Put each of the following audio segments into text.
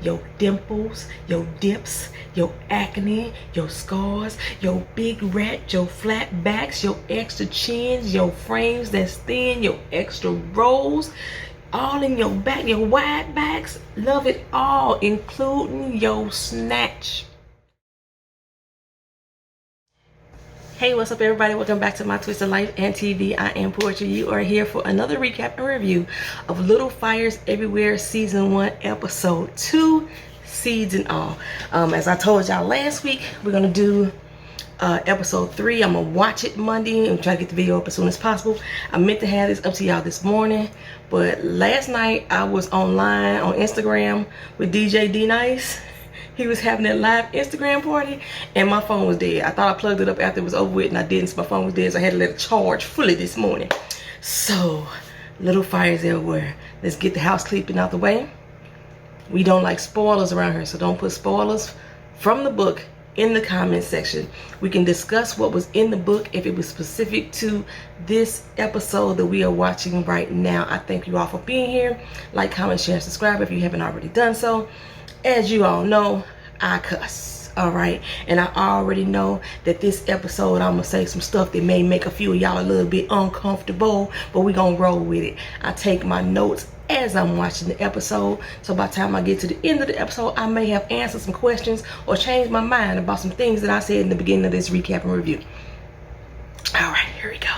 your dimples, your dips, your acne, your scars, your big rat, your flat backs, your extra chins, your frames that's thin, your extra rolls, all in your back, your wide backs. Love it all, including your snatch. Hey, what's up everybody? Welcome back to My Twisted Lyf TV. I am Poetry. You are here for another recap and review of Little Fires Everywhere Season 1 Episode 2, Seeds and All. As I told y'all last week, we're going to do Episode 3. I'm going to watch it Monday and try to get the video up as soon as possible. I meant to have this up to y'all this morning, but last night I was online on Instagram with DJ D-Nice. He was having that live Instagram party and my phone was dead. I thought I plugged it up after it was over with and I didn't, so my phone was dead, so I had to let it charge fully this morning. So, little fires everywhere. Let's get the house cleaning out the way. We don't like spoilers around here, so don't put spoilers from the book in the comment section. We can discuss what was in the book if it was specific to this episode that we are watching right now. I thank you all for being here. Like, comment, share, and subscribe if you haven't already done so. As you all know, I cuss, all right? And I already know that this episode, I'm going to say some stuff that may make a few of y'all a little bit uncomfortable, but we're going to roll with it. I take my notes as I'm watching the episode, so by the time I get to the end of the episode, I may have answered some questions or changed my mind about some things that I said in the beginning of this recap and review. All right, here we go.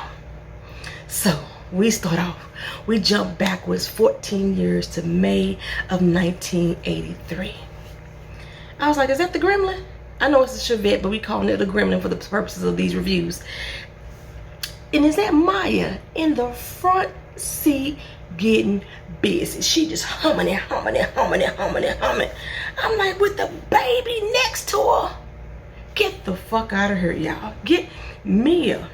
So, we start off. We jump backwards 14 years to May of 1983. I was like, is that the gremlin? I know it's a Chevette, but we calling it a gremlin for the purposes of these reviews. And is that Maya in the front seat getting busy? She just humming and humming and humming and humming and humming. I'm like, with the baby next to her. Get the fuck out of here, y'all. Get Mia.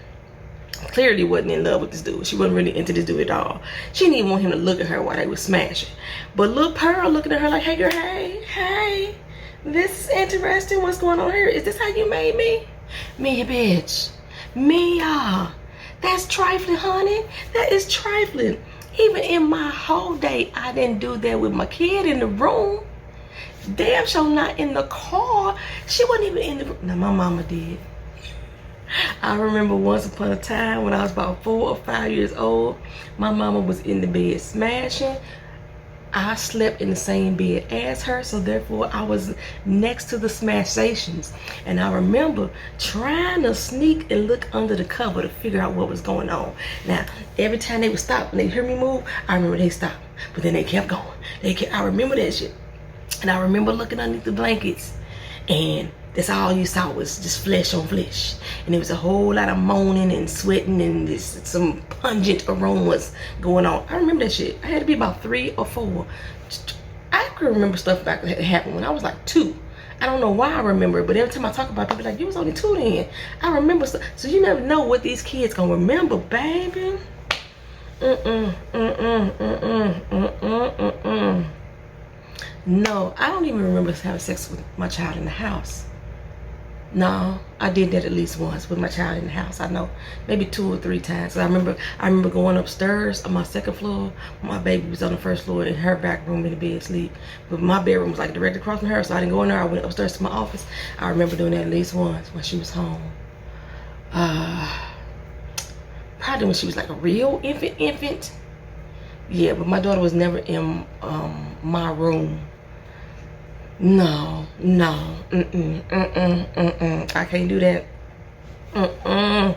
Clearly wasn't in love with this dude. She wasn't really into this dude at all. She didn't even want him to look at her while they were smashing. But little Pearl looking at her like, hey girl, hey, this is interesting. What's going on here? Is this how you made me? Mia, bitch. Mia. That's trifling, honey. That is trifling. Even in my whole day, I didn't do that with my kid in the room. Damn sure not in the car. She wasn't even in the room. Now, my mama did. I remember once upon a time when I was about 4 or 5 years old, my mama was in the bed smashing. I slept in the same bed as her, so therefore I was next to the smash stations. And I remember trying to sneak and look under the cover to figure out what was going on. Now, every time they would stop and they hear me move, I remember they stopped. But then they kept going. I remember that shit. And I remember looking underneath the blankets, and that's all you saw was just flesh on flesh. And there was a whole lot of moaning and sweating and some pungent aromas going on. I remember that shit. I had to be about 3 or 4. I could remember stuff back that happened when I was like 2. I don't know why I remember it, but every time I talk about it, people are like, you was only 2 then. I remember stuff. So you never know what these kids gonna remember, baby. No, I don't even remember having sex with my child in the house. No, I did that at least once with my child in the house. I know, maybe 2 or 3 times. I remember going upstairs on my 2nd floor. My baby was on the 1st floor in her back room in the bed asleep. But my bedroom was like directly across from her, so I didn't go in there. I went upstairs to my office. I remember doing that at least once when she was home. Probably when she was like a real infant. Yeah, but my daughter was never in my room. No, I can't do that. I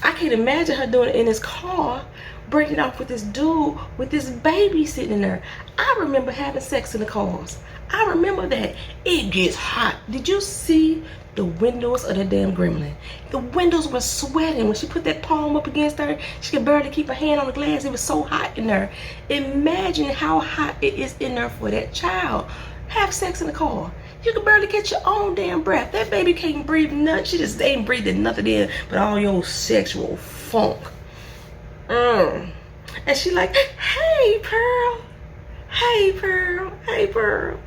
can't imagine her doing it in this car, breaking off with this dude, with this baby sitting in there. I remember having sex in the cars. I remember that. It gets hot. Did you see the windows of that damn gremlin? The windows were sweating. When she put that palm up against her, she could barely keep her hand on the glass. It was so hot in there. Imagine how hot it is in there for that child. Have sex in the car. You can barely get your own damn breath. That baby can't breathe nothing. She just ain't breathing nothing in but all your sexual funk. And she like, hey, Pearl. Hey, Pearl. Hey, Pearl.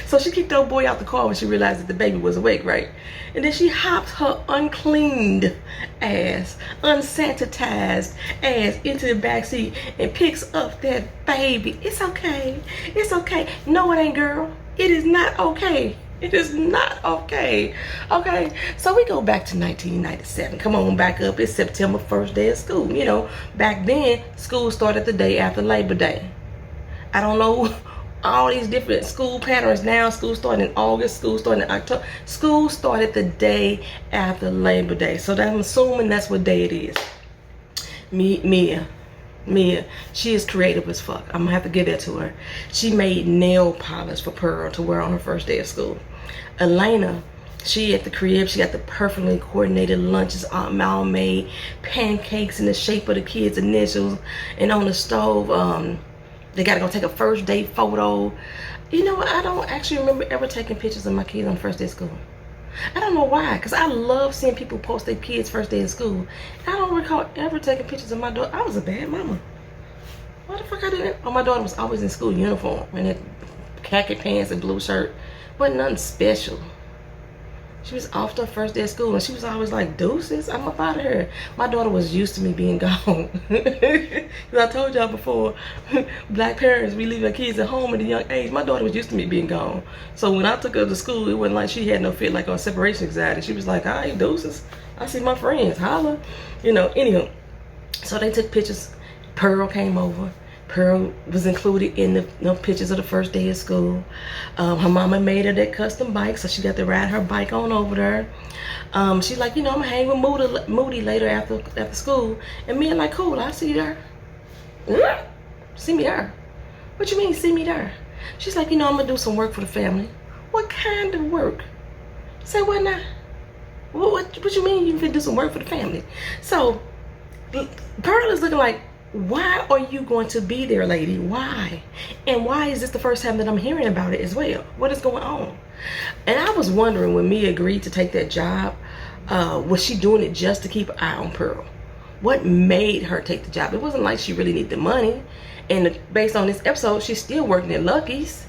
So she kicked the old boy out the car when she realized that the baby was awake, right? And then she hops her uncleaned ass, unsanitized ass into the backseat and picks up that baby. It's okay. It's okay. No, it ain't, girl. It is not okay. It is not okay. Okay, so we go back to 1997. Come on, back up. It's September 1st day of school. You know, back then, school started the day after Labor Day. I don't know all these different school patterns now. School started in August, school started in October. School started the day after Labor Day. So I'm assuming that's what day it is. Mia, she is creative as fuck. I'm gonna have to give that to her. She made nail polish for Pearl to wear on her first day of school. Elena, she at the crib, she got the perfectly coordinated lunches, all made, pancakes in the shape of the kids' initials, and on the stove, they gotta go take a first date photo. You know what, I don't actually remember ever taking pictures of my kids on the first day of school. I don't know why, because I love seeing people post their kids' first day of school. I don't recall ever taking pictures of my daughter. I was a bad mama. Why the fuck I didn't? Oh, my daughter was always in school uniform and had khaki pants and blue shirt. Wasn't nothing special. She was off to her first day of school and she was always like, deuces, I'm up out of here. My daughter was used to me being gone. Because I told y'all before, black parents, we leave our kids at home at a young age. My daughter was used to me being gone. So when I took her to school, it wasn't like she had no fit like on separation anxiety. She was like, all right, deuces. I see my friends, holla. You know, anywho. So they took pictures. Pearl came over. Pearl was included in the pictures of the first day of school. Her mama made her that custom bike, so she got to ride her bike on over there. She's like, you know, I'm gonna hang with Moody later after school. And me like, cool, I'll see you there. See me there? What you mean, see me there? She's like, you know, I'm gonna do some work for the family. What kind of work? Say what now? What you mean you can do some work for the family? So Pearl is looking like, why are you going to be there, lady? Why? And why is this the first time that I'm hearing about it as well? What is going on? And I was wondering, when Mia agreed to take that job, was she doing it just to keep an eye on Pearl? What made her take the job? It wasn't like she really needed the money. And based on this episode, she's still working at Lucky's.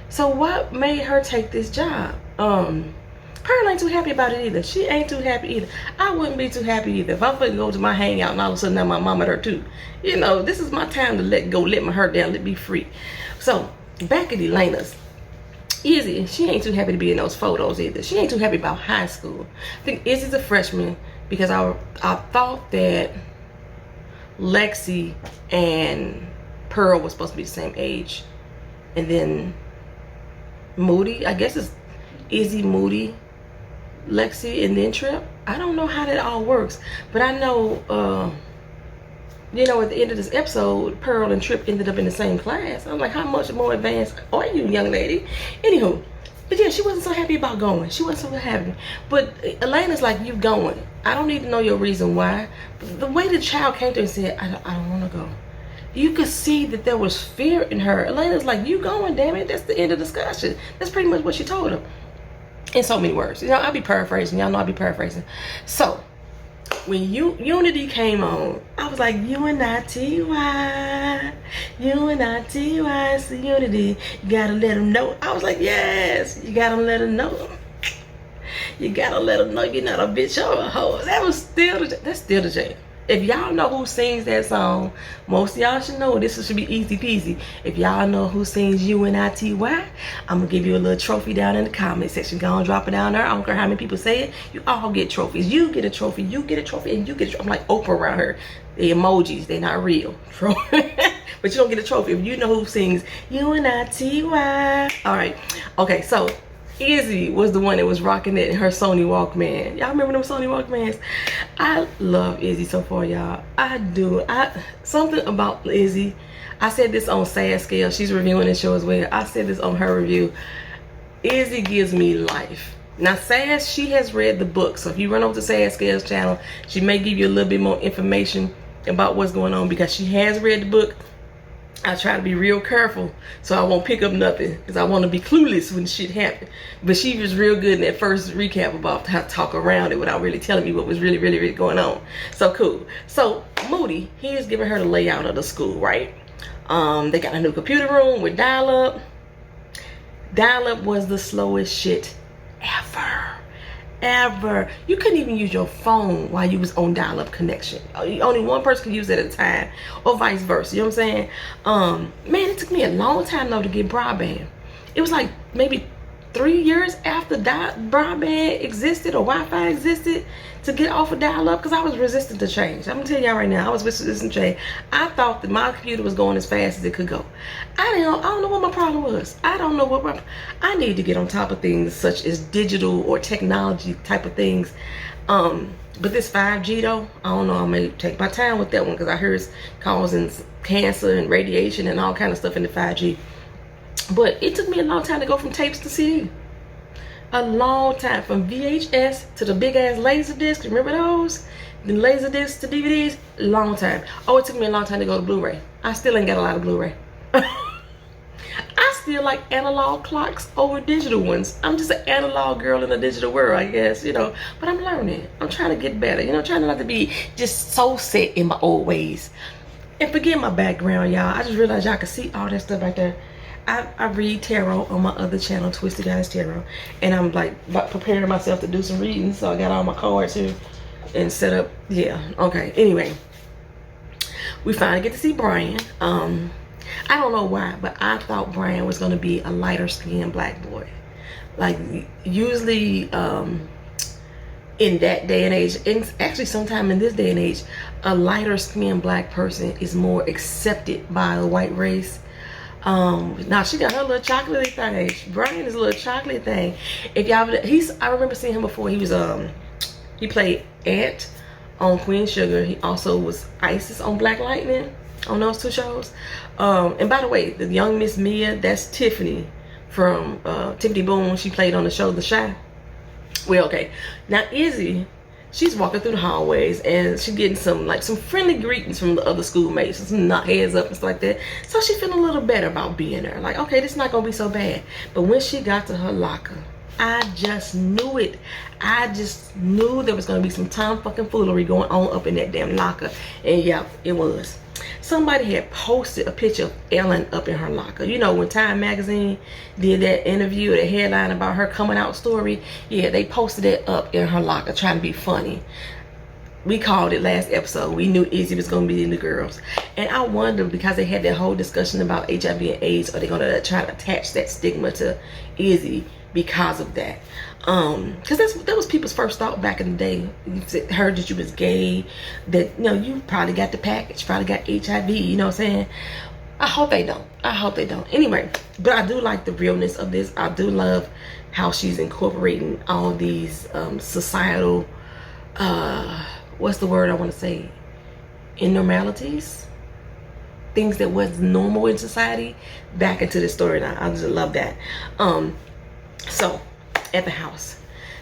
So what made her take this job? Pearl ain't too happy about it either. She ain't too happy either. I wouldn't be too happy either. If I'm finna go to my hangout and all of a sudden now my mama there too. You know, this is my time to let go, let my hurt down, let me free. So, back at Elena's. Izzy, she ain't too happy to be in those photos either. She ain't too happy about high school. I think Izzy's a freshman because I thought that Lexi and Pearl was supposed to be the same age. And then Moody, I guess it's Izzy, Moody, Lexi, and then Trip. I don't know how that all works, but I know you know, at the end of this episode, Pearl and Trip ended up in the same class. I'm like, how much more advanced are you, young lady? Anywho, but yeah, she wasn't so happy about going. She wasn't so happy. But Elena's like, you going. I don't need to know your reason why. But the way the child came to her and said, I don't want to go. You could see that there was fear in her. Elena's like, you going, damn it. That's the end of the discussion. That's pretty much what she told her. In so many words. You know, I'll be paraphrasing. Y'all know I'll be paraphrasing. So, when Unity came on, I was like, U-N-I-T-Y. U-N-I-T-Y. It's the Unity. You gotta let them know. I was like, yes. You gotta let them know. You gotta let them know you're not a bitch or a hoe. That's still the jam. If y'all know who sings that song, most of y'all should know this should be easy peasy. If y'all know who sings U-N-I-T-Y, I'm gonna give you a little trophy down in the comment section. Go and drop it down there. I don't care how many people say it. You all get trophies. You get a trophy, you get a trophy, and you get a trophy. I'm like Oprah around here. The emojis, they're not real. But you don't get a trophy if you know who sings U-N-I-T-Y. All right. Okay, so Izzy was the one that was rocking it in her Sony Walkman. Y'all remember them Sony Walkmans? I love Izzy so far, y'all. I do. Something about Izzy. I said this on Sad Scale. She's reviewing the show as well. I said this on her review. Izzy gives me life. Now, Sad, she has read the book. So if you run over to Sad Scale's channel, she may give you a little bit more information about what's going on because she has read the book. I try to be real careful so I won't pick up nothing because I want to be clueless when shit happens. But she was real good in that first recap about how to talk around it without really telling me what was really going on. So cool. So Moody, he is giving her the layout of the school, right? They got a new computer room with dial-up. Dial-up was the slowest shit ever. You couldn't even use your phone while you was on dial-up connection. Only one person could use it at a time, or vice versa. You know what I'm saying? Man, it took me a long time though to get broadband. It was like maybe 3 years after broadband existed or Wi-Fi existed to get off of dial-up, because I was resistant to change. I'm gonna tell y'all right now, I was resistant to change. I thought that my computer was going as fast as it could go. I don't know what my problem was. I don't know what I need to get on top of things such as digital or technology type of things. But this 5G though, I don't know, I may take my time with that one, because I heard it's causing cancer and radiation and all kind of stuff in the 5G. But it took me a long time to go from tapes to CD. A long time, from VHS to the big ass laser disc. Remember those? The laser discs to DVDs. Long time. Oh, it took me a long time to go to Blu-ray. I still ain't got a lot of Blu-ray. I still like analog clocks over digital ones. I'm just an analog girl in a digital world, I guess, you know. But I'm learning. I'm trying to get better, you know, trying not to be just so set in my old ways. And forget my background, y'all. I just realized y'all can see all that stuff right there. I read tarot on my other channel, Twisted Lyf Tarot, and I'm like preparing myself to do some reading, so I got all my cards here and set up. Yeah, okay. Anyway, we finally get to see Brian. I don't know why, but I thought Brian was gonna be a lighter skinned black boy. Like usually in that day and age, and actually sometime in this day and age, a lighter skinned black person is more accepted by the white race. Now she got her little chocolatey thing. Brian is a little chocolate thing. If y'all, I remember seeing him before. He was he played Ant on Queen Sugar. He also was Isis on Black Lightning, on those two shows. And by the way, the young Miss Mia, that's Tiffany from Tiffany Boone. She played on the show The Shy. Well, okay. Now Izzy, she's walking through the hallways and she's getting some friendly greetings from the other schoolmates, some nod heads up and stuff like that. So she feeling a little better about being there. Like, okay, this is not gonna be so bad. But when she got to her locker, I just knew it. I just knew there was gonna be some tomfoolery going on up in that damn locker. And yeah, it was. Somebody had posted a picture of Ellen up in her locker. You know, when Time Magazine did that interview, the headline about her coming out story, yeah, they posted it up in her locker trying to be funny. We called it last episode. We knew Izzy was going to be in the girls. And I wonder, because they had that whole discussion about HIV and AIDS, are they going to try to attach that stigma to Izzy because of that? Because that was people's first thought back in the day. You heard that you was gay, that, you know, you probably got the package, probably got HIV, you know what I'm saying? I hope they don't. I hope they don't. Anyway, but I do like the realness of this. I do love how she's incorporating all these societal, what's the word I want to say? Abnormalities? Things that was normal in society back into the story. And I just love that. So at the house,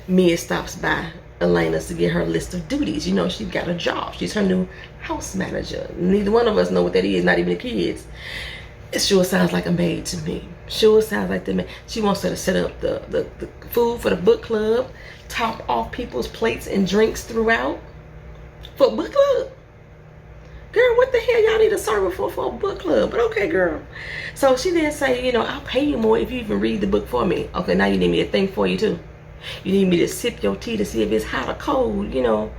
Mia stops by Elena's to get her list of duties. You know, she's got a job. She's her new house manager. Neither one of us know what that is, not even the kids. It sure sounds like a maid to me. Sure sounds like the maid. She wants her to set up the food for the book club, top off people's plates and drinks throughout. For book club? Girl, what the hell y'all need a server for a book club? But okay, girl. So she then say, you know, I'll pay you more if you even read the book for me. Okay, now you need me to think for you too. You need me to sip your tea to see if it's hot or cold, you know.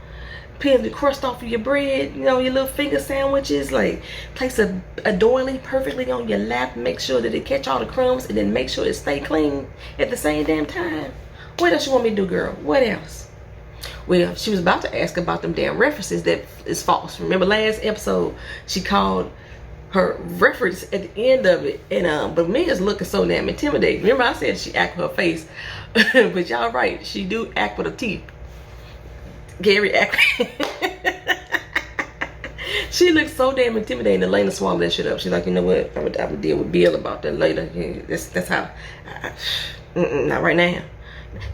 Peel the crust off of your bread, you know, your little finger sandwiches. Like, place a doily perfectly on your lap. Make sure that it catch all the crumbs and then make sure it stay clean at the same damn time. What else you want me to do, girl? What else? Well, she was about to ask about them damn references that is false. Remember last episode, she called her reference at the end of it, and but Mia's looking so damn intimidating. Remember I said she act with her face, but y'all right, she do act with her teeth. Gary act. She looks so damn intimidating. Elena swallowed that shit up. She's like, you know what? I'm gonna deal with Bill about that later. That's how. Not right now.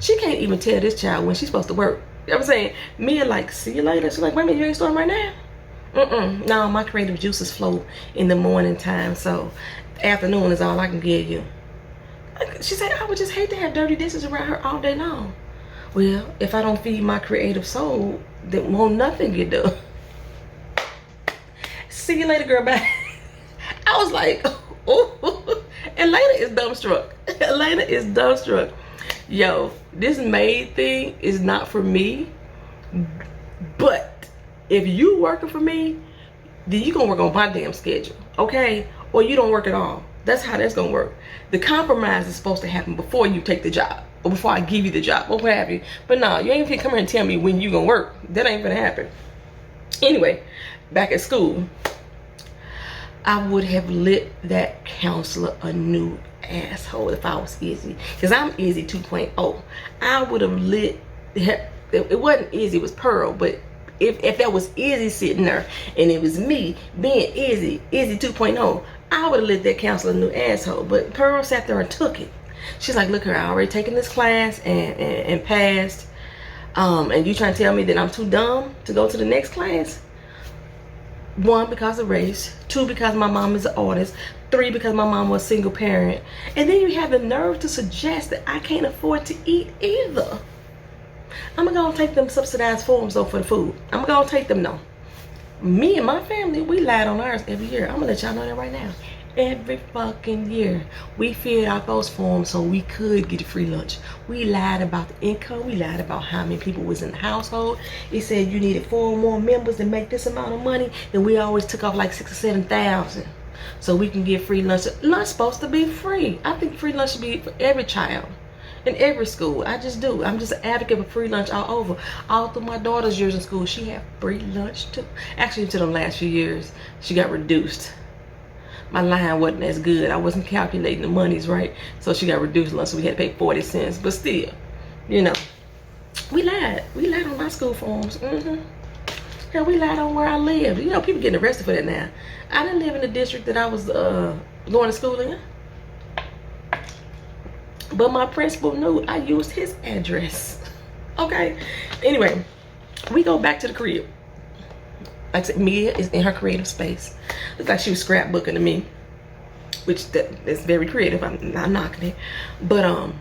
She can't even tell this child when she's supposed to work. You know what I'm saying? Mia like, see you later. She's like, wait a minute, you ain't starting right now? No, my creative juices flow in the morning time, so afternoon is all I can give you. She said, I would just hate to have dirty dishes around her all day long. Well, if I don't feed my creative soul, then won't nothing get done. See you later, girl, bye. I was like, oh. Elena is dumbstruck. Elena is dumbstruck. Yo, this maid thing is not for me. But if you working for me, then you gonna work on my damn schedule, okay? Or you don't work at all. That's how that's gonna work. The compromise is supposed to happen before you take the job, or before I give you the job, or what have you. But no, you ain't gonna come here and tell me when you gonna work. That ain't gonna happen. Anyway, back at school, I would have lit that counselor a new asshole if I was Izzy. Because I'm Izzy 2.0. I would have lit, it wasn't Izzy, it was Pearl, but if that was Izzy sitting there and it was me being Izzy 2.0, I would have lit that counselor a new asshole. But Pearl sat there and took it. She's like, look here, I already taken this class and passed. And you trying to tell me that I'm too dumb to go to the next class? 1, because of race. 2, because my mom is an artist. 3, because my mom was a single parent. And then you have the nerve to suggest that I can't afford to eat either. I'm gonna take them subsidized forms though for the food. I'm gonna take them though. Me and my family, we lied on ours every year. I'm gonna let y'all know that right now. Every fucking year we filled out those forms so we could get a free lunch. We lied about the income. We lied about how many people was in the household. It said you needed 4 more members to make this amount of money, and we always took off like 6,000 or 7,000 so we can get free lunch. Lunch supposed to be free. I think free lunch should be for every child in every school. I just do. I'm just an advocate for free lunch all over. All through my daughter's years in school, she had free lunch too. Actually, until the last few years, she got reduced. My line wasn't as good. I wasn't calculating the monies right, so she got reduced lunch, so we had to pay 40 cents. But still, you know, we lied. We lied on my school forms. Hell, we lied on where I lived. You know, people getting arrested for that now. I didn't live in the district that I was going to school in. But my principal knew I used his address. Okay. Anyway, we go back to the crib. Like I said, Mia is in her creative space. Looks like she was scrapbooking to me, which that's very creative. I'm not knocking it. But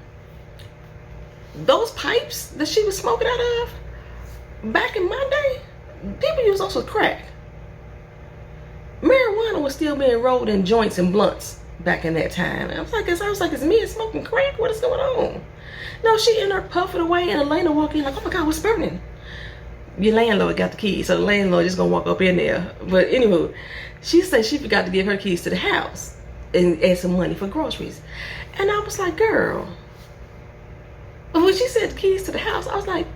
those pipes that she was smoking out of, back in my day, people used those for crack. Marijuana was still being rolled in joints and blunts back in that time. I was like, is Mia smoking crack? What is going on? No, she in there puffing away, and Elena walking like, oh my God, what's burning? Your landlord got the keys, so the landlord just gonna walk up in there. But anyway, she said she forgot to give her keys to the house and add some money for groceries. And I was like, girl, when she said the keys to the house, I was like,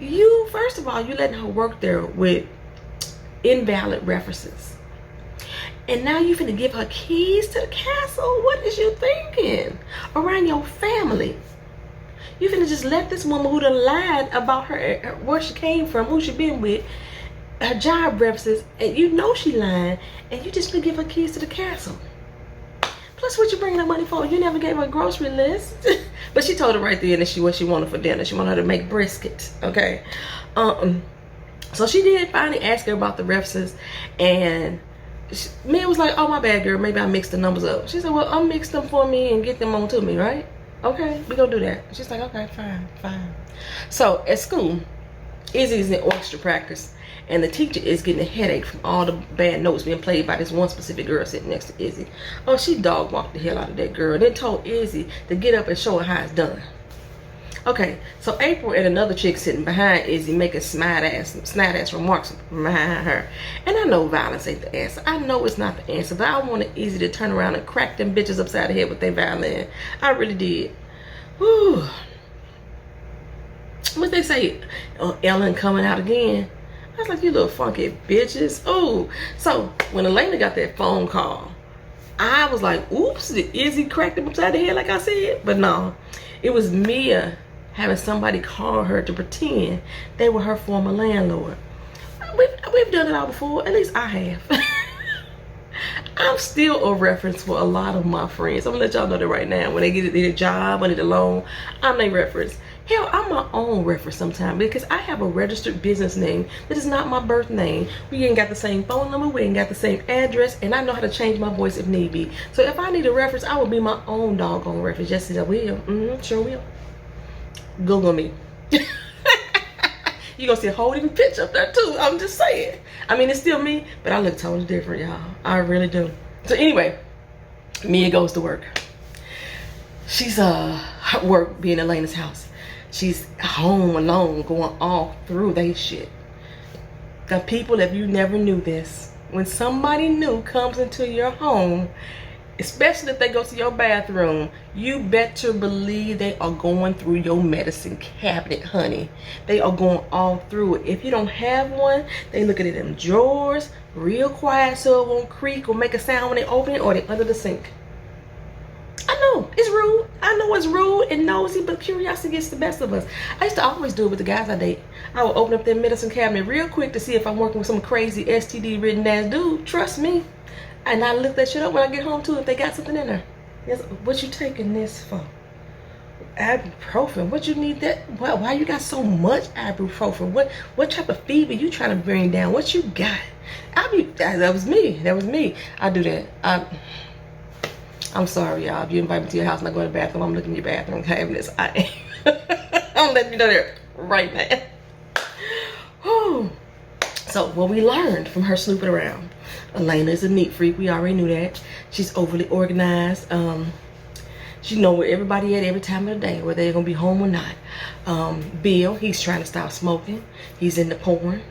you, first of all, you letting her work there with invalid references. And now you finna give her keys to the castle? What is you thinking around your family? You finna just let this woman who done lied about her, where she came from, who she been with, her job references, and you know she lying, and you just gonna give her keys to the castle. Plus, what you bringing her money for? You never gave her a grocery list. But she told her right then that what she wanted for dinner. She wanted her to make brisket, okay? So she did finally ask her about the references, and Mia was like, oh, my bad, girl, maybe I mixed the numbers up. She said, well, unmix them for me and get them on to me, right? Okay, we gonna do that. She's like, okay, fine. So at school, Izzy's in orchestra practice, and the teacher is getting a headache from all the bad notes being played by this one specific girl sitting next to Izzy. Oh, she dog walked the hell out of that girl, and then told Izzy to get up and show her how it's done. Okay, so April and another chick sitting behind Izzy making snide ass remarks behind her. And I know violence ain't the answer. I know it's not the answer, but I wanted Izzy to turn around and crack them bitches upside the head with their violin. I really did. Whew. What they say? Ellen coming out again. I was like, you little funky bitches. Oh, so when Elena got that phone call, I was like, oops, did Izzy crack them upside the head like I said? But no, it was Mia having somebody call her to pretend they were her former landlord. We've done it all before. At least I have. I'm still a reference for a lot of my friends. I'm gonna let y'all know that right now. When they get a job, when they get a loan, I'm their reference. Hell, I'm my own reference sometimes because I have a registered business name that is not my birth name. We ain't got the same phone number, we ain't got the same address, and I know how to change my voice if need be. So if I need a reference, I will be my own doggone reference. Yes, I will. Sure will. Google me. You're gonna see a whole different picture up there too. I'm just saying. I mean, it's still me, but I look totally different, y'all. I really do. So anyway, Mia goes to work. She's at work, being in Elena's house. She's home alone, going all through they shit. The people, if you never knew this, when somebody new comes into your home, especially if they go to your bathroom, you better believe they are going through your medicine cabinet, honey. They are going all through it. If you don't have one, they looking at them drawers real quiet so it won't creak or make a sound when they open it, or they under the sink. I know it's rude. I know it's rude and nosy, but curiosity gets the best of us. I used to always do it with the guys I date. I would open up their medicine cabinet real quick to see if I'm working with some crazy STD ridden ass dude. Trust me. And I look that shit up when I get home too if they got something in there. Yes, what you taking this for? Ibuprofen. What you need that? Why you got so much ibuprofen? What type of fever you trying to bring down? What you got? That was me. That was me. I do that. I'm sorry, y'all. If you invite me to your house and I go to the bathroom, I'm looking at your bathroom cabinets. I'm letting you know that right now. Whew. So what we learned from her snooping around. Elena is a neat freak. We already knew that. She's overly organized. She know where everybody at every time of the day, whether they're gonna be home or not. Bill, he's trying to stop smoking. He's into porn.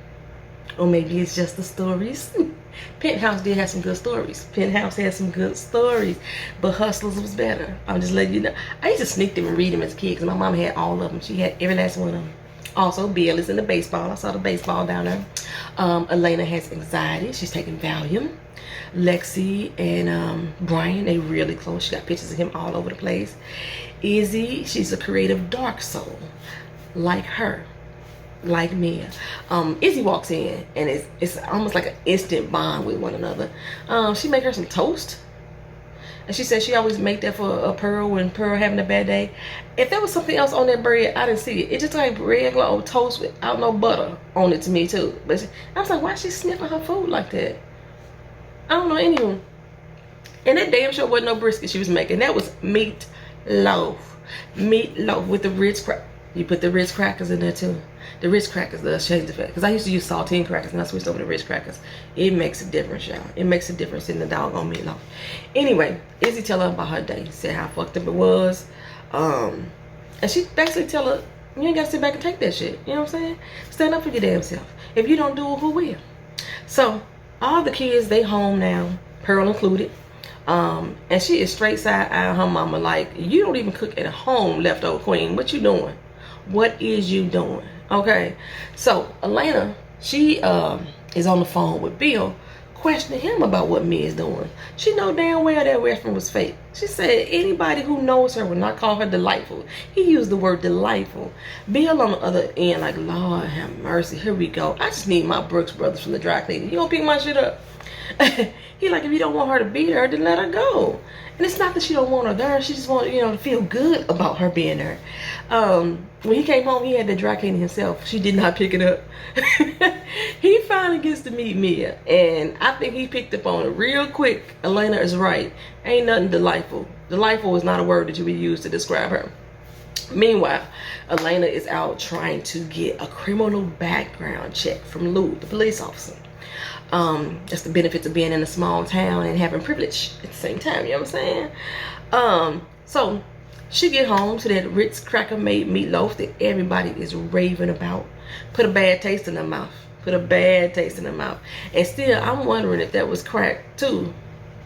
Or maybe it's just the stories. Penthouse did have some good stories. Penthouse had some good stories, but Hustlers was better. I'm just letting you know. I used to sneak them and read them as a kid because my mom had all of them. She had every last one of them. Also, Bill is into baseball. I saw the baseball down there. Elena has anxiety. She's taking Valium. Lexi and Brian, they really close. She got pictures of him all over the place. Izzy, she's a creative dark soul, like her. Like Mia. Izzy walks in and it's almost like an instant bond with one another. She make her some toast, and she said she always make that for Pearl when Pearl having a bad day. If there was something else on that bread, I didn't see it. It just like regular old toast without no butter on it to me too. But I was like, why is she sniffing her food like that? I don't know. Anyway, and that damn sure wasn't no brisket she was making. That was meatloaf with the Ritz crackers. You put the Ritz crackers in there too. The Ritz crackers does change the fact. Because I used to use saltine crackers and I switched over to Ritz crackers. It makes a difference, y'all. It makes a difference in the doggone meatloaf. Anyway, Izzy tell her about her day. Said how fucked up it was. And she basically tell her, you ain't got to sit back and take that shit. You know what I'm saying? Stand up for your damn self. If you don't do it, who will? So, all the kids, they home now. Pearl included. And she is straight side eyeing her mama like, you don't even cook at home, leftover queen. What you doing? What is you doing? Okay, so Elena, she is on the phone with Bill, questioning him about what Mia is doing. She know damn well that reference was fake. She said anybody who knows her would not call her delightful. He used the word delightful. Bill on the other end like, Lord have mercy, here we go. I just need my Brooks Brothers from the dry cleaning. You gonna pick my shit up? He like, if you don't want her to be there, then let her go. And it's not that she don't want her there. She just want, you know, to feel good about her being there. When he came home, he had the dry cleaning himself. She did not pick it up. He finally gets to meet Mia. And I think he picked up on it real quick. Elena is right. Ain't nothing delightful. Delightful is not a word that you would use to describe her. Meanwhile, Elena is out trying to get a criminal background check from Lou, the police officer. That's the benefits of being in a small town and having privilege at the same time, you know what I'm saying? So she get home to that Ritz cracker made meatloaf that everybody is raving about. Put a bad taste in her mouth. Put a bad taste in her mouth. And still, I'm wondering if that was crack too.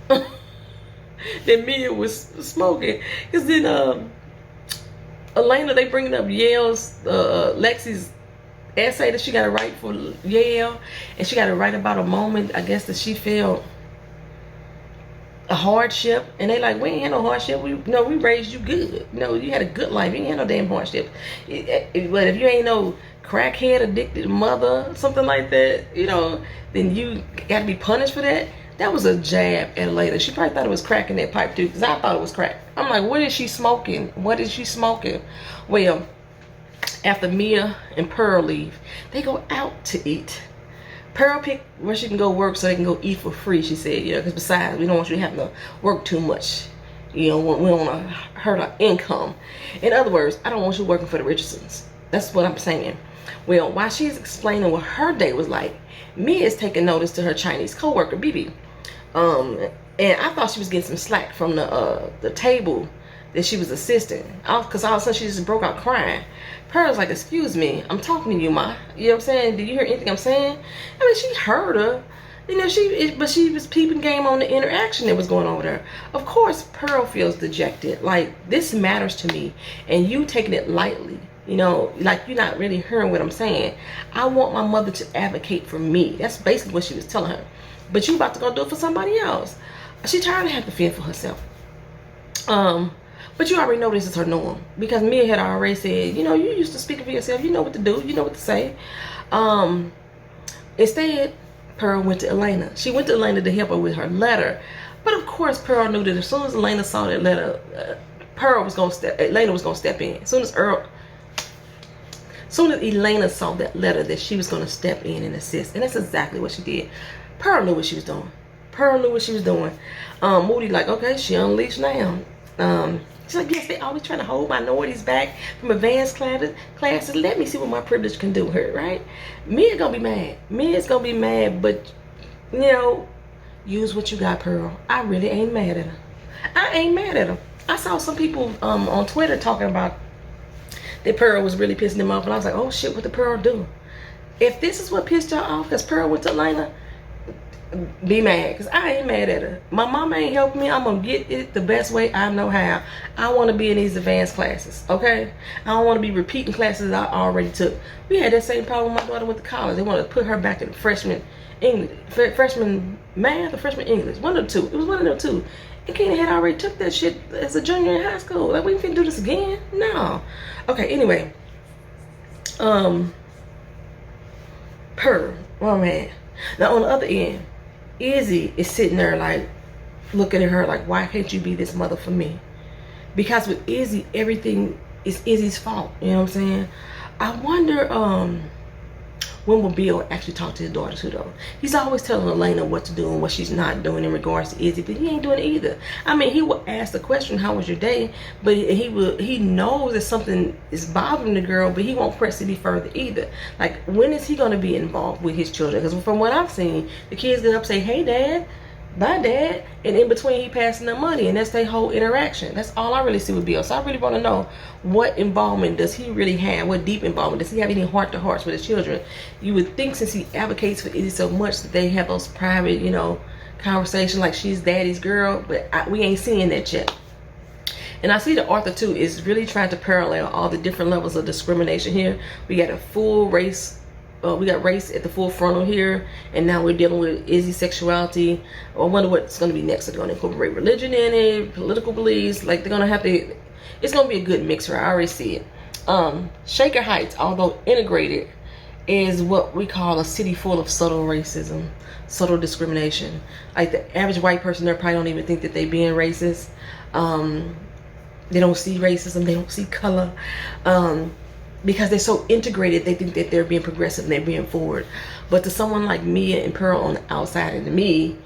That Mia was smoking. Because then Elena, they bringing up Yale's, Lexi's essay that she got to write for Yale, and she got to write about a moment, I guess, that she felt a hardship, and they like, we ain't had no hardship. We raised you good. You had a good life. You ain't had no damn hardship. But if you ain't no crackhead addicted mother, something like that, then you got to be punished for that. That was a jab at Elena. She probably thought it was crack in that pipe too, because I thought it was crack. I'm like, what is she smoking? What is she smoking? Well, after Mia and Pearl leave, they go out to eat. Pearl picked where she can go work so they can go eat for free, she said, because besides, we don't want you to have to work too much. We don't want to hurt our income. In other words, I don't want you working for the Richardsons. That's what I'm saying. Well, while she's explaining what her day was like, Mia is taking notice to her Chinese co-worker, Bibi. And I thought she was getting some slack from the table that she was assisting. Because all of a sudden she just broke out crying. Pearl was like, excuse me, I'm talking to you, Ma. You know what I'm saying? Did you hear anything I'm saying? I mean, she heard her. You know, but she was peeping game on the interaction that was going on with her. Of course, Pearl feels dejected. Like, this matters to me, and you taking it lightly. You know, like you're not really hearing what I'm saying. I want my mother to advocate for me. That's basically what she was telling her. But you about to go do it for somebody else. She tired of having to fend for herself. But you already know this is her norm, because Mia had already said, you know, you used to speaking for yourself. You know what to do. You know what to say. Instead, Pearl went to Elena. She went to Elena to help her with her letter. But of course, Pearl knew that as soon as Elena saw that letter, Elena was gonna step in. As soon as Elena saw that letter, that she was gonna step in and assist, and that's exactly what she did. Pearl knew what she was doing. Pearl knew what she was doing. Moody like, okay, she unleashed now. She's like, yes, they always trying to hold minorities back from advanced classes. Let me see what my privilege can do her, right? Mia's gonna be mad. Mia's gonna be mad, but, you know, use what you got, Pearl. I really ain't mad at her. I ain't mad at her. I saw some people on Twitter talking about that Pearl was really pissing them off, and I was like, oh shit, what did Pearl do? If this is what pissed y'all off, because Pearl went to Elena, be mad, because I ain't mad at her. My mama ain't helping me. I'm gonna get it the best way I know how. I want to be in these advanced classes, okay? I don't want to be repeating classes I already took. We had that same problem when my daughter went to college. They wanted to put her back in freshman English, freshman math or freshman English, one of the two. It was one of them two. And Kena had already took that shit as a junior in high school. Like, we finna do this again? No. Okay, anyway. Pearl, oh man. Now on the other end, Izzy is sitting there like looking at her like, why can't you be this mother for me? Because with Izzy, everything is Izzy's fault. You know what I'm saying? I wonder when will Bill actually talk to his daughter too, though? He's always telling Elena what to do and what she's not doing in regards to Izzy, but he ain't doing it either. I mean, he will ask the question, how was your day? But he knows that something is bothering the girl, but he won't press it any further either. Like, when is he going to be involved with his children? Because from what I've seen, the kids get up and say, hey, Dad, bye, Dad, and in between he passing them money, and that's their whole interaction. That's all I really see with Bill. So I really want to know, what involvement does he really have? What deep involvement? Does he have any heart-to-hearts with his children? You would think, since he advocates for Izzy so much, that they have those private, you know, conversations like she's daddy's girl, but we ain't seeing that yet. And I see that Arthur too is really trying to parallel all the different levels of discrimination here. We got a full race. We got race at the full frontal here, and now we're dealing with Izzy's sexuality. I wonder what's going to be next. They're going to incorporate religion in it, political beliefs. Like, they're going to have to, it's going to be a good mixer. I already see it. Shaker Heights, although integrated, is what we call a city full of subtle racism, subtle discrimination. Like, the average white person there probably don't even think that they being racist. They don't see racism. They don't see color. Because they're so integrated, they think that they're being progressive and they're being forward. But to someone like Mia and Pearl on the outside of me,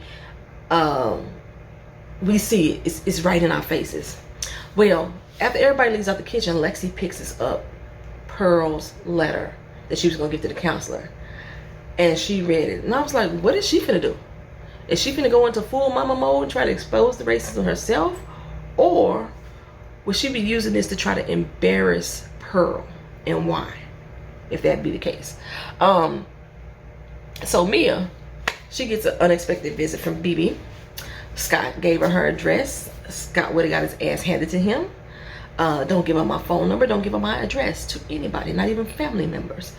we see it. It's right in our faces. Well, after everybody leaves out the kitchen, Lexi picks up Pearl's letter that she was going to give to the counselor. And she read it. And I was like, what is she finna do? Is she finna go into full mama mode and try to expose the racism herself? Or will she be using this to try to embarrass Pearl? And why, if that be the case? So Mia, she gets an unexpected visit from BB. Scott gave her address. Scott would have got his ass handed to him. Don't give her my phone number. Don't give her my address to anybody, not even family members.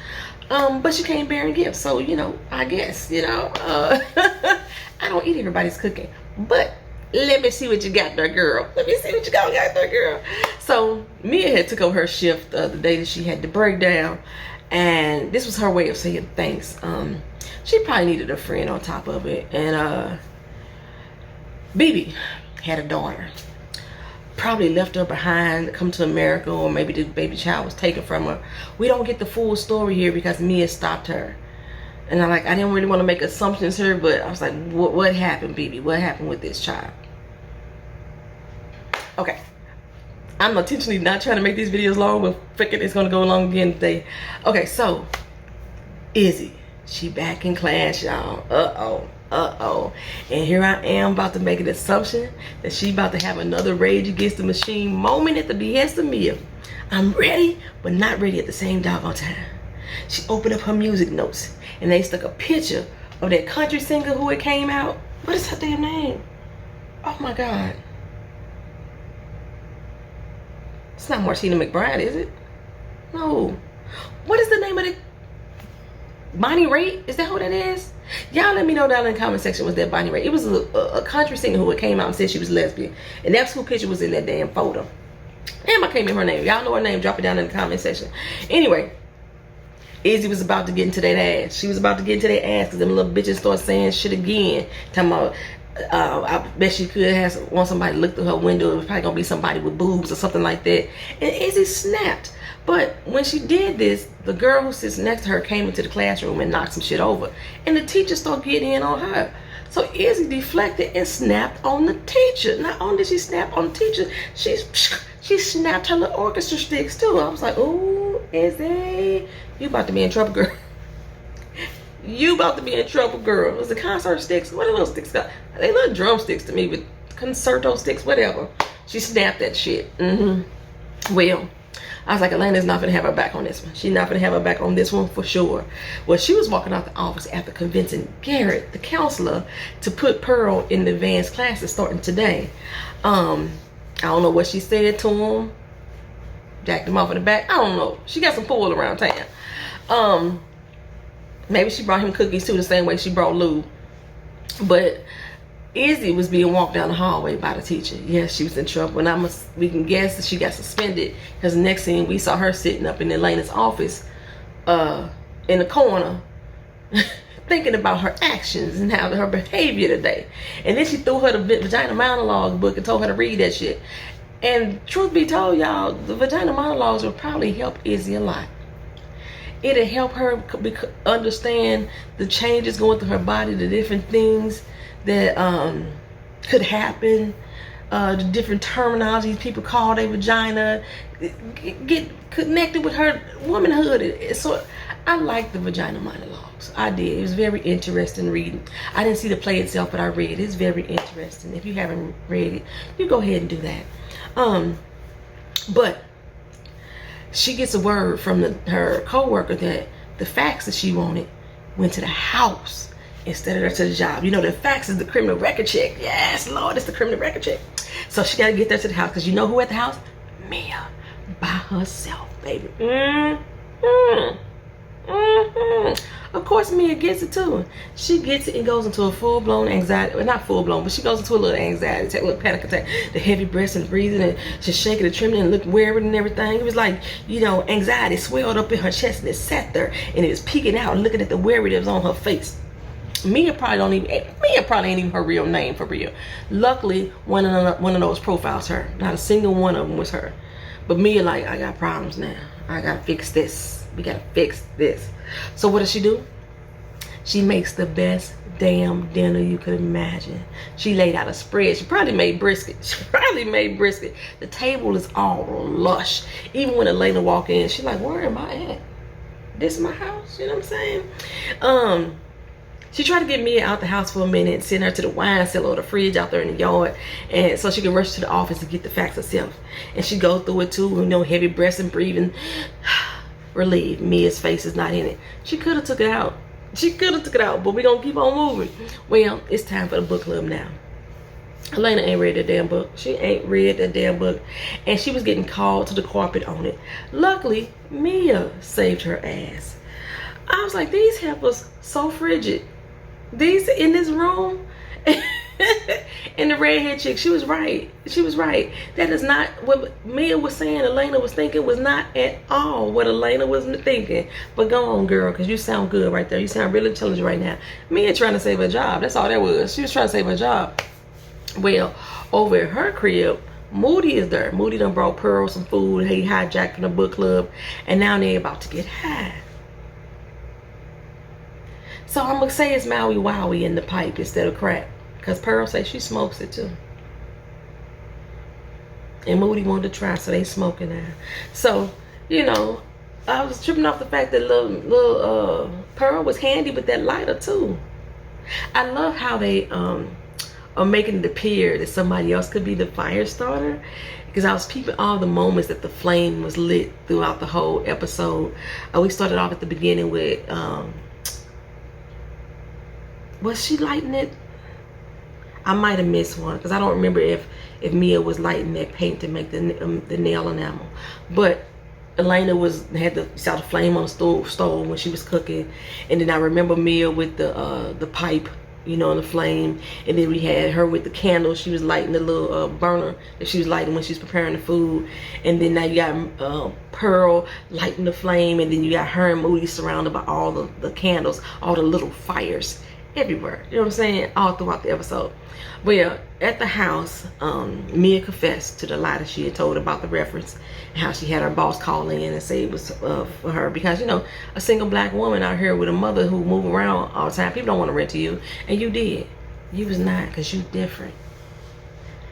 But she came bearing gifts, so, you know, I guess, you know, I don't eat everybody's cooking, but let me see what you got there, girl. Let me see what you got there, girl. So Mia had took over her shift the day that she had the breakdown, and this was her way of saying thanks. She probably needed a friend on top of it. And BB had a daughter, probably left her behind to come to America, or maybe the baby child was taken from her. We don't get the full story here because Mia stopped her. And I didn't really want to make assumptions here, but I was like, what happened, BB? What happened with this child? Okay. I'm intentionally not trying to make these videos long, but freaking it's going to go long again today. Okay, so Izzy, she back in class, y'all. Uh-oh. Uh-oh. And here I am about to make an assumption that she about to have another Rage Against the Machine moment at the behest of Mia. I'm ready, but not ready at the same doggone time. She opened up her music notes, and they stuck a picture of that country singer who had came out. What is her damn name? Oh my God. It's not Martina McBride, is it? No. What is the name of it? Bonnie Raitt? Is that who that is? Y'all let me know down in the comment section, was that Bonnie Raitt? It was a country singer who came out and said she was lesbian. And that's who picture was in that damn photo. Damn, I can't remember her name. Y'all know her name, drop it down in the comment section. Anyway, Izzy was about to get into that ass. She was about to get into that ass because them little bitches start saying shit again. Talking about, I bet she could want somebody to look through her window. It was probably going to be somebody with boobs or something like that. And Izzy snapped. But when she did this, the girl who sits next to her came into the classroom and knocked some shit over. And the teacher started getting in on her. So Izzy deflected and snapped on the teacher. Not only did she snap on the teacher, she snapped her little orchestra sticks too. I was like, ooh, Izzy, you about to be in trouble, girl. You about to be in trouble, girl. It was the concert sticks. What are those sticks called? They look drumsticks to me, but concerto sticks, whatever. She snapped that shit. Well, I was like, Elena's not gonna have her back on this one. She's not gonna have her back on this one for sure. Well, she was walking out the office after convincing Garrett, the counselor, to put Pearl in the advanced classes starting today. I don't know what she said to him. Jacked him off in the back. I don't know. She got some pull around town. Maybe she brought him cookies too, the same way she brought Lou. But Izzy was being walked down the hallway by the teacher. Yes, she was in trouble. And we can guess that she got suspended because the next thing we saw her sitting up in Elena's office in the corner thinking about her actions and how her behavior today. And then she threw her the vagina monologue book and told her to read that shit. And truth be told, y'all, the vagina monologues will probably help Izzy a lot. It'll help her understand the changes going through her body, the different things that could happen, the different terminologies people call their vagina, get connected with her womanhood. So I like the vagina monologues. I did. It was very interesting reading. I didn't see the play itself, but I read it. It's very interesting. If you haven't read it, you go ahead and do that. But she gets a word from her co-worker that the fax that she wanted went to the house instead of to the job. You know, the fax is the criminal record check. Yes, Lord, it's the criminal record check. So she got to get there to the house because you know who at the house? Mia, by herself, baby. Of course, Mia gets it too. She gets it and goes into a full-blown anxiety. Well, not full-blown, but she goes into a little anxiety attack, a little panic attack. The heavy breaths and breathing and she's shaking and trembling and looking weird and everything. It was like, you know, anxiety swelled up in her chest and it sat there and it was peeking out and looking at the worry that was on her face. Mia probably ain't even her real name for real. Luckily, one of those profiles her. Not a single one of them was her. But Mia like, I got problems now. I gotta fix this. We gotta fix this. So what does she do? She makes the best damn dinner you could imagine. She laid out a spread. She probably made brisket. The table is all lush. Even when Elena walked in, she's like, where am I at? This is my house? You know what I'm saying? She tried to get Mia out the house for a minute and send her to the wine cellar or the fridge out there in the yard, and so she could rush to the office and get the facts herself. And she go through it too, you know, heavy breaths and breathing. Relieved. Mia's face is not in it. She could have took it out. But we're gonna keep on moving. Well, it's time for the book club now. Elena ain't read that damn book. She ain't read that damn book. And she was getting called to the carpet on it. Luckily, Mia saved her ass. I was like, these heifers so frigid. These in this room. And the redhead chick, she was right. That is not what Mia was saying. Elena was thinking was not at all what Elena was thinking. But go on, girl, because you sound good right there. You sound really intelligent right now. Mia trying to save her job. That's all that was. She was trying to save her job. Well, over at her crib, Moody is there. Moody done brought Pearl some food. He hijacked from the book club, and now they're about to get high. So I'm gonna say it's Maui Wowie in the pipe instead of crack. Because Pearl says she smokes it too. And Moody wanted to try, so they smoking now. So, you know, I was tripping off the fact that little Pearl was handy with that lighter too. I love how they are making it appear that somebody else could be the fire starter, because I was peeping all the moments that the flame was lit throughout the whole episode. We started off at the beginning with was she lighting it? I might have missed one because I don't remember if Mia was lighting that paint to make the nail enamel, but Elena saw the flame on the stove when she was cooking, and then I remember Mia with the pipe, you know, and the flame, and then we had her with the candle. She was lighting the little burner that she was lighting when she was preparing the food, and then now you got Pearl lighting the flame, and then you got her and Moody surrounded by all the candles, all the little fires everywhere. You know what I'm saying? All throughout the episode. But yeah, at the house, Mia confessed to the lie that she had told about the reference, and how she had her boss call in and say it was for her, because, you know, a single black woman out here with a mother who move around all the time, people don't want to rent to you, and you did. You was not, because you different.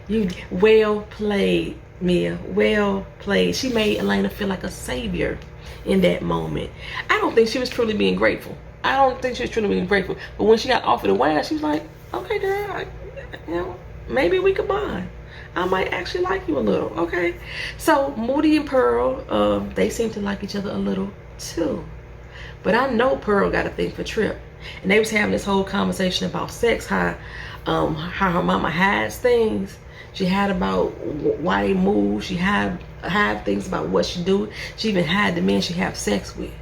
You well played, Mia. Well played. She made Elena feel like a savior in that moment. I don't think she was truly being grateful. I don't think she was truly being grateful. But when she got offered the wine, she was like, okay, girl, you know, maybe we could bond. I might actually like you a little, okay? So Moody and Pearl, they seem to like each other a little too. But I know Pearl got a thing for Trip. And they was having this whole conversation about sex, how her mama hides things. She had about why they move. She had things about what she do. She even had the men she have sex with.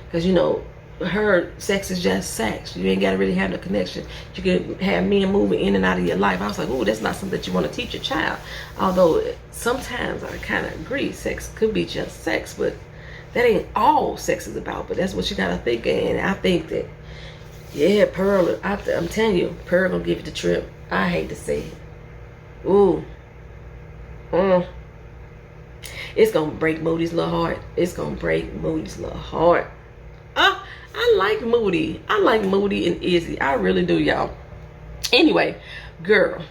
Because, you know, her sex is just sex. You ain't got to really have no connection. You can have men moving in and out of your life. I was like, oh, that's not something that you want to teach your child. Although sometimes I kind of agree, sex could be just sex, but that ain't all sex is about. But that's what you got to think. And I think that, yeah, Pearl, I'm telling you, Pearl gonna give you the Trip. I hate to say it. Ooh. It's gonna break Moody's little heart. It's gonna break Moody's little heart. I like Moody. I like Moody and Izzy. I really do, y'all. Anyway, girl,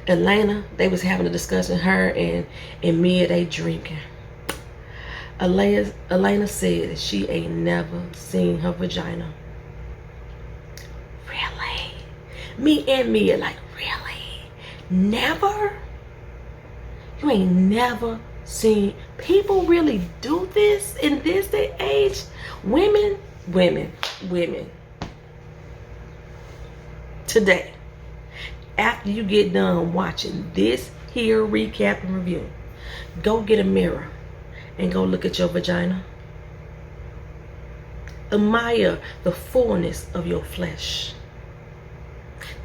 Elena, they was having a discussion, her and Mia, they drinking. Elena said that she ain't never seen her vagina. Really? Me and Mia like, really? Never? You ain't never seen? People really do this in this day and age? Women. Today, after you get done watching this here recap and review, go get a mirror and go look at your vagina. Admire the fullness of your flesh,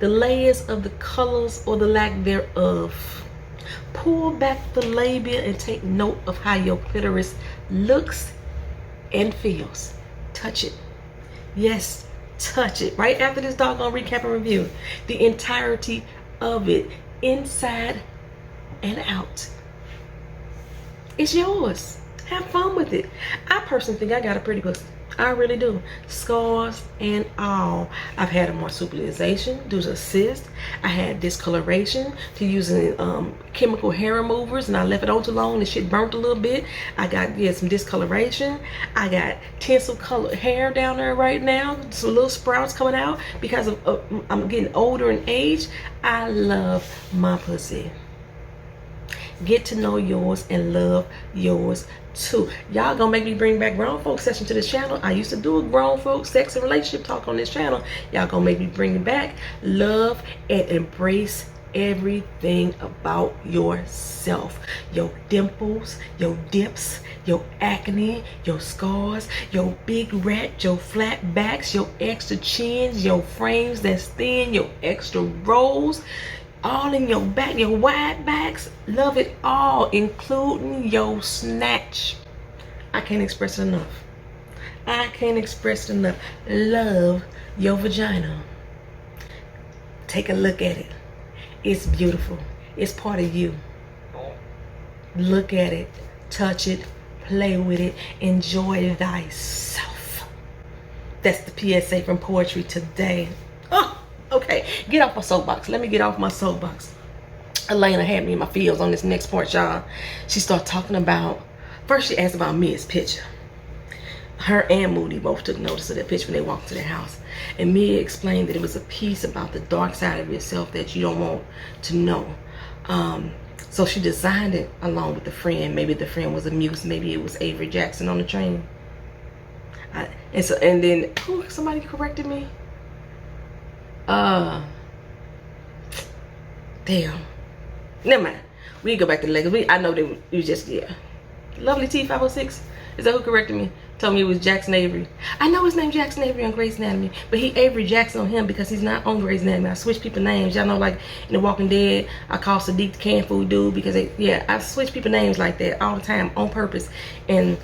the layers of the colors or the lack thereof. Pull back the labia and take note of how your clitoris looks and feels. Touch it. Yes, touch it. Right after this doggone recap and review, the entirety of it, inside and out. It's yours. Have fun with it. I personally think I got a pretty pussy. I really do. Scars and all. I've had a marsupialization due to cyst. I had discoloration to using chemical hair removers, and I left it on too long. The shit burnt a little bit. I got some discoloration. I got tinsel colored hair down there right now. Some little sprouts coming out because of I'm getting older in age. I love my pussy. Get to know yours and love yours too. Y'all gonna make me bring back grown folks session to this channel. I used to do a grown folks sex and relationship talk on this channel. Y'all gonna make me bring it back. Love and embrace everything about yourself. Your dimples, your dips, your acne, your scars, your big rat, your flat backs, your extra chins, your frames that's thin, your extra rolls, all in your back, your wide backs. Love it all, including your snatch. I can't express it enough. I can't express it enough. Love your vagina. Take a look at it. It's beautiful. It's part of you. Look at it. Touch it. Play with it. Enjoy thyself. That's the PSA from Poetry today. Oh! Okay, get off my soapbox. Let me get off my soapbox. Elena had me in my feels on this next part, y'all. She started talking about, first she asked about Mia's picture. her and Moody both took notice of that picture when they walked to their house. And Mia explained that it was a piece about the dark side of yourself that you don't want to know. So she designed it along with the friend. Maybe the friend was amused. Maybe it was Avery Jackson on the train. And then somebody corrected me. Damn. Never mind. We can go back to the Lakers. I know they was just, yeah. Lovely T506. Is that who corrected me? Told me it was Jackson Avery. I know his name Jackson Avery on Grey's Anatomy, but he Avery Jackson on him because he's not on Grey's Anatomy. I switch people names. Y'all know, like in The Walking Dead, I call Sadiq the canned food dude because I switch people names like that all the time on purpose. And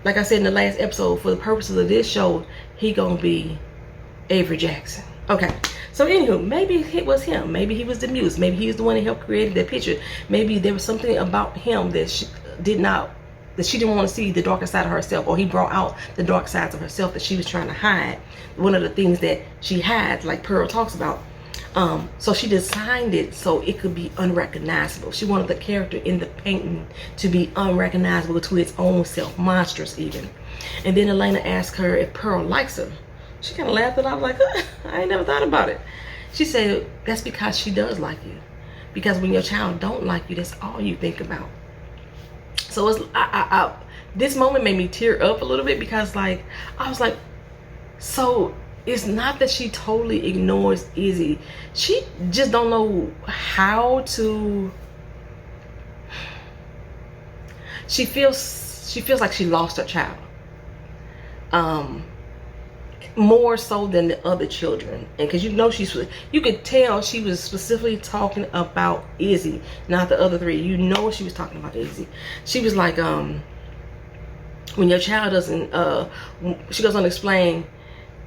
like I said in the last episode, for the purposes of this show, he gonna be Avery Jackson. Okay. So anywho, maybe it was him. Maybe he was the muse. Maybe he was the one that helped create that picture. Maybe there was something about him that she didn't want to see the darker side of herself, or he brought out the dark sides of herself that she was trying to hide. One of the things that she hides, like Pearl talks about. So she designed it so it could be unrecognizable. She wanted the character in the painting to be unrecognizable to its own self, monstrous even. And then Elena asked her if Pearl likes her. She kind of laughed at it. I was like, I ain't never thought about it. She said, that's because she does like you. Because when your child don't like you, that's all you think about. So it's, this moment made me tear up a little bit because, like, I was like, so it's not that she totally ignores Izzy. She just don't know how to. She feels like she lost her child. More so than the other children. And because you could tell she was specifically talking about Izzy, not the other three. You know she was talking about Izzy. She was like, when your child doesn't, she goes on to explain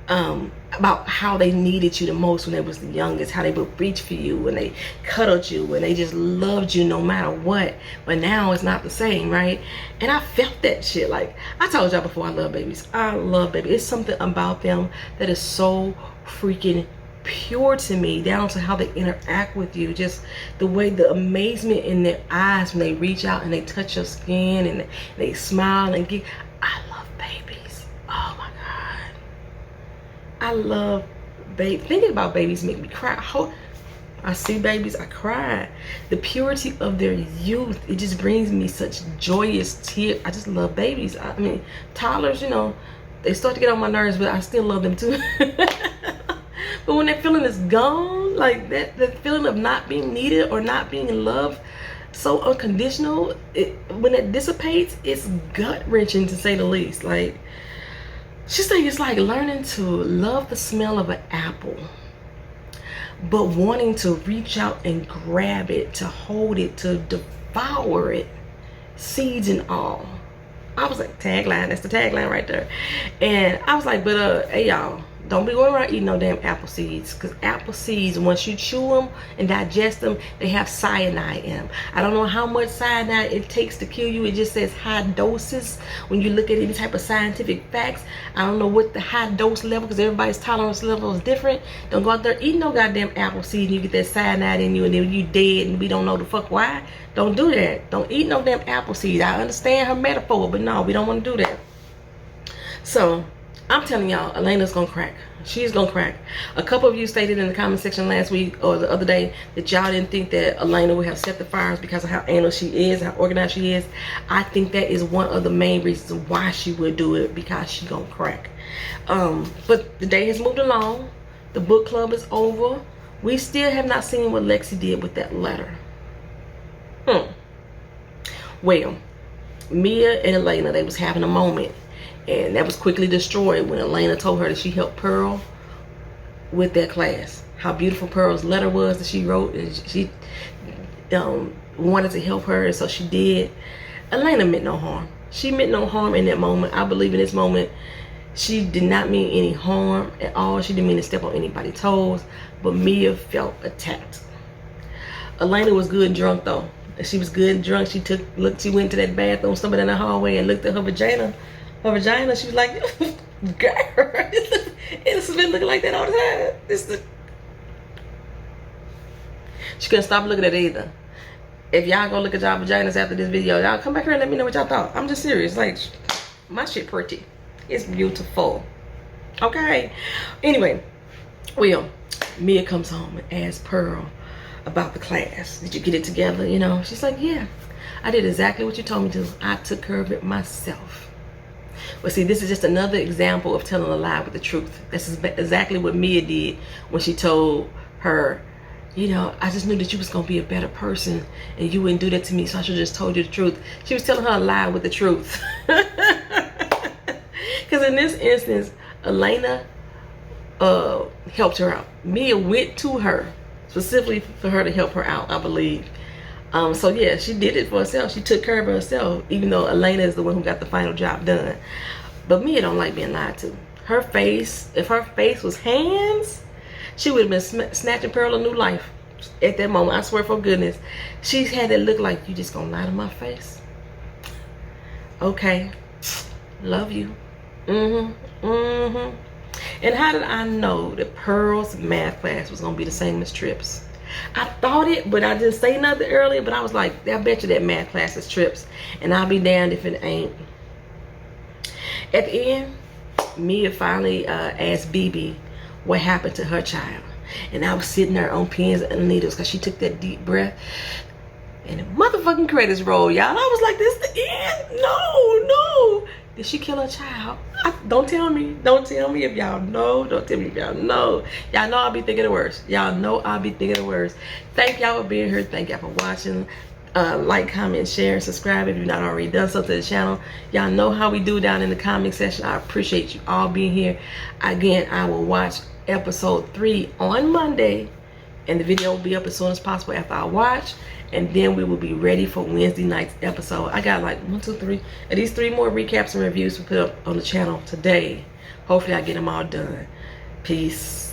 about how they needed you the most when they was the youngest, how they would reach for you and they cuddled you and they just loved you no matter what. But now it's not the same, right? And I felt that shit. Like I told y'all before, I love babies. I love babies. It's something about them that is so freaking pure to me, down to how they interact with you, just the way, the amazement in their eyes when they reach out and they touch your skin and they smile and give. I love babies. Oh my God, I love babies. Thinking about babies make me cry. I see babies, I cry. The purity of their youth, it just brings me such joyous tears. I just love babies. I mean, toddlers, you know, they start to get on my nerves, but I still love them too. But when that feeling is gone, like that feeling of not being needed or not being loved, so unconditional, when it dissipates, it's gut-wrenching to say the least. Like, she's saying it's like learning to love the smell of an apple, but wanting to reach out and grab it, to hold it, to devour it, seeds and all. I was like, tagline, that's the tagline right there. And I was like, but hey y'all, don't be going around eating no damn apple seeds, because apple seeds, once you chew them and digest them, they have cyanide in them. I don't know how much cyanide it takes to kill you. It just says high doses. When you look at any type of scientific facts, I don't know what the high dose level, because everybody's tolerance level is different. Don't go out there eating no goddamn apple seed and you get that cyanide in you and then you dead and we don't know the fuck why. Don't do that. Don't eat no damn apple seeds. I understand her metaphor, but no, we don't want to do that. So I'm telling y'all, Elena's gonna crack. She's gonna crack. A couple of you stated in the comment section last week or the other day that y'all didn't think that Elena would have set the fires because of how anal she is, how organized she is. I think that is one of the main reasons why she would do it, because she gonna crack. But the day has moved along. The book club is over. We still have not seen what Lexi did with that letter. Well, Mia and Elena, they was having a moment. And that was quickly destroyed when Elena told her that she helped Pearl with that class. How beautiful Pearl's letter was that she wrote, and she wanted to help her, and so she did. Elena meant no harm. She meant no harm in that moment. I believe in this moment, she did not mean any harm at all. She didn't mean to step on anybody's toes, but Mia felt attacked. Elena was good and drunk though. She was good and drunk. She went to that bathroom, somewhere in the hallway, and looked at her vagina. She was like, girl, it's been looking like that all the time. She couldn't stop looking at it either. If y'all go look at y'all vaginas after this video, y'all come back here and let me know what y'all thought. I'm just serious. Like, my shit pretty. It's beautiful. Okay. Anyway, well, Mia comes home and asks Pearl about the class. Did you get it together? You know, she's like, yeah, I did exactly what you told me to. I took care of it myself. But see, this is just another example of telling a lie with the truth. This is exactly what Mia did when she told her, you know, I just knew that you was going to be a better person and you wouldn't do that to me, so I should have just told you the truth. She was telling her a lie with the truth. Because in this instance, Elena helped her out. Mia went to her specifically for her to help her out, I believe. So yeah, she did it for herself. She took care of herself, even though Elena is the one who got the final job done. But Mia don't like being lied to. Her face, if her face was hands, she would have been snatching Pearl a new life at that moment. I swear for goodness. She had that look like, you just gonna lie to my face? Okay, love you. And how did I know that Pearl's math class was gonna be the same as Tripp's? I thought it, but I didn't say nothing earlier. But I was like, I bet you that math class is Tripp's, and I'll be damned if it ain't. At the end, Mia finally asked BB what happened to her child, and I was sitting there on pins and needles because she took that deep breath, and the motherfucking credits rolled, y'all. I was like, this the end? No. Did she kill her child? Don't tell me. Don't tell me if y'all know. Don't tell me if y'all know. Y'all know I'll be thinking the worst. Y'all know I'll be thinking the worst. Thank y'all for being here. Thank y'all for watching. Like, comment, share, and subscribe if you've not already done so to the channel. Y'all know how we do down in the comment section. I appreciate you all being here. Again, I will watch episode 3 on Monday, and the video will be up as soon as possible after I watch. And then we will be ready for Wednesday night's episode. I got like 1, 2, 3, at least 3 more recaps and reviews to put up on the channel today. Hopefully I get them all done. Peace.